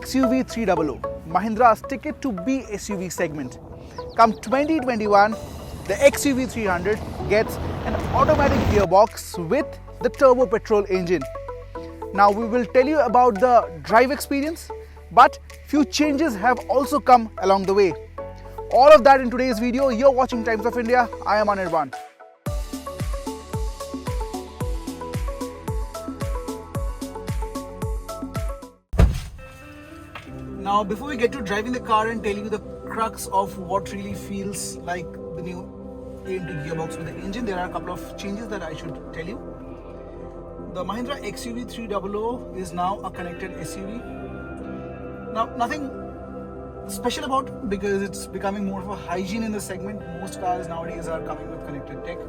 XUV300, Mahindra's ticket to be SUV segment. Come 2021, the XUV300 gets an automatic gearbox with the turbo-petrol engine. Now we will tell you about the drive experience, but few changes have also come along the way. All of that in today's video. You're watching Times of India. I am Anirban. Now, before we get to driving the car and tell you the crux of what really feels like the new AMT gearbox with the engine, there are a couple of changes that I should tell you. The Mahindra XUV300 is now a connected SUV. Now, nothing special about it because it's becoming more of a hygiene in the segment. Most cars nowadays are coming with connected tech.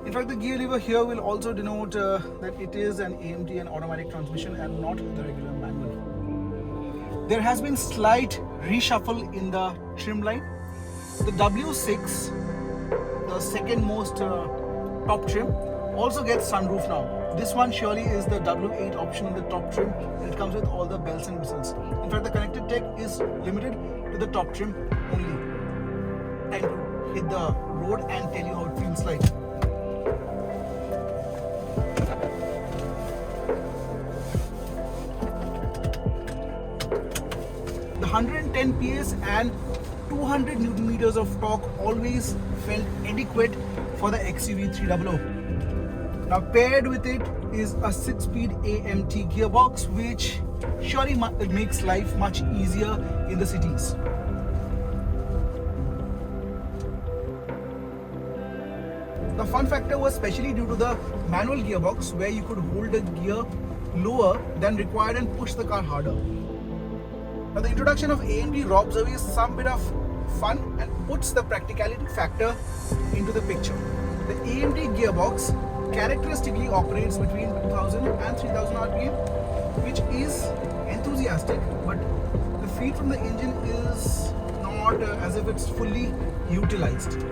In fact, the gear lever here will also denote that it is an AMT and automatic transmission and not the regular manual. There has been slight reshuffle in the trim line. The W6, the second most top trim, also gets sunroof now. This one surely is the W8 option on the top trim, and it comes with all the bells and whistles. In fact, the connected tech is limited to the top trim only. Time to hit the road and tell you how it feels like. The 110 PS and 200 Newton meters of torque always felt adequate for the XUV300. Now paired with it is a 6-speed AMT gearbox, which surely makes life much easier in the cities. The fun factor was especially due to the manual gearbox, where you could hold the gear lower than required and push the car harder. Now the introduction of AMT robs away some bit of fun and puts the practicality factor into the picture. The AMT gearbox characteristically operates between 2000 and 3000 RPM, which is enthusiastic, but the feed from the engine is not as if it's fully utilized.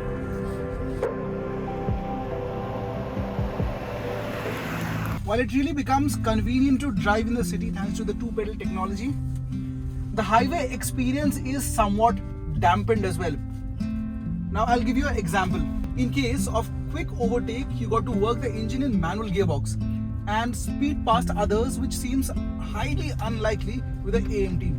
While it really becomes convenient to drive in the city thanks to the two-pedal technology, the highway experience is somewhat dampened as well. Now I'll give you an example. In case of quick overtake, you got to work the engine in manual gearbox and speed past others, which seems highly unlikely with the AMT.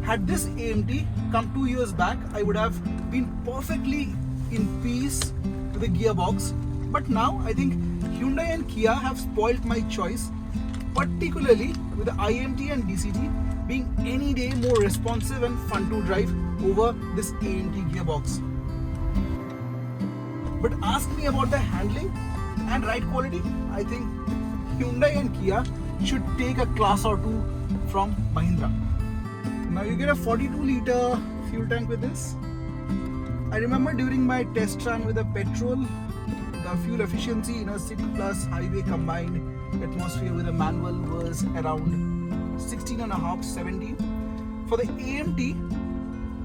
Had this AMT come 2 years back, I would have been perfectly in peace with the gearbox. But now I think Hyundai and Kia have spoiled my choice, particularly with the IMT and DCT being any day more responsive and fun to drive over this AMT gearbox. But ask me about the handling and ride quality, I think Hyundai and Kia should take a class or two from Mahindra. Now you get a 42-liter fuel tank with this. I remember during my test run with the petrol, the fuel efficiency in a city plus highway combined atmosphere with a manual was around 16.5, 17. For the AMT,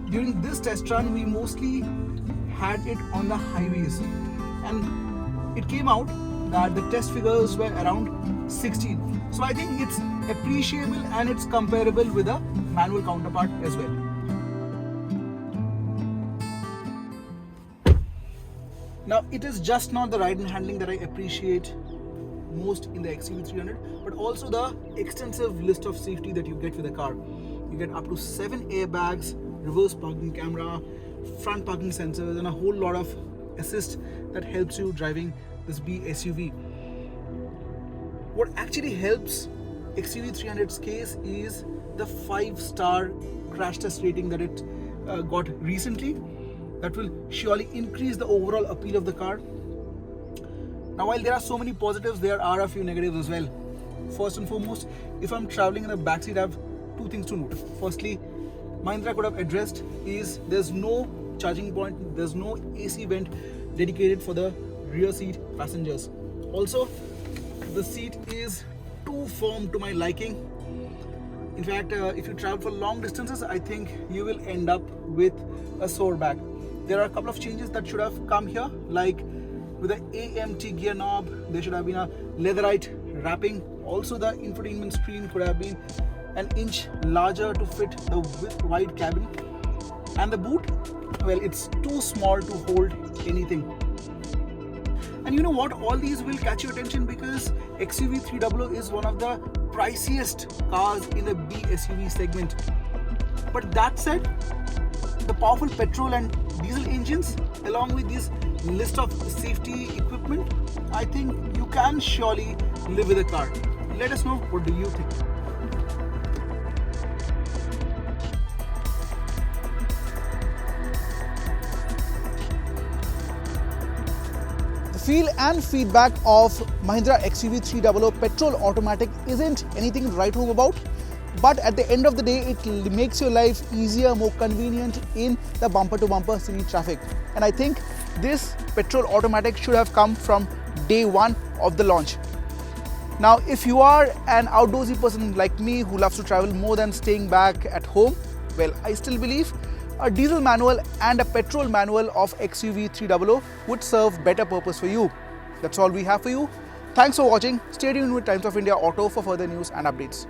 during this test run, we mostly had it on the highways, and it came out that the test figures were around 16. So I think it's appreciable and it's comparable with a manual counterpart as well. Now it is just not the ride and handling that I appreciate most in the XUV300, but also the extensive list of safety that you get with the car. You get up to 7 airbags, reverse parking camera, front parking sensors, and a whole lot of assist that helps you driving this B SUV. What actually helps XUV300's case is the 5-star crash test rating that it got recently. That will surely increase the overall appeal of the car. Now, while there are so many positives, there are a few negatives as well. First and foremost, if I'm traveling in the backseat, I have two things to note. Firstly, Mahindra could have addressed is there's no charging point, there's no AC vent dedicated for the rear seat passengers. Also, the seat is too firm to my liking. In fact, if you travel for long distances, I think you will end up with a sore back. There are a couple of changes that should have come here, like with the AMT gear knob, there should have been a leatherite wrapping. Also, the infotainment screen could have been an inch larger to fit the wide cabin. And the boot, well, it's too small to hold anything. And you know what? All these will catch your attention because XUV300 is one of the priciest cars in the B SUV segment. But that said, the powerful petrol and diesel engines, along with this list of safety equipment, I think you can surely live with the car. Let us know, what do you think? The feel and feedback of Mahindra XUV300 petrol automatic isn't anything to write home about, but at the end of the day, it makes your life easier, more convenient in the bumper-to-bumper city traffic. And I think this petrol automatic should have come from day one of the launch. Now, if you are an outdoorsy person like me who loves to travel more than staying back at home, well, I still believe a diesel manual and a petrol manual of XUV300 would serve better purpose for you. That's all we have for you. Thanks for watching. Stay tuned with Times of India Auto for further news and updates.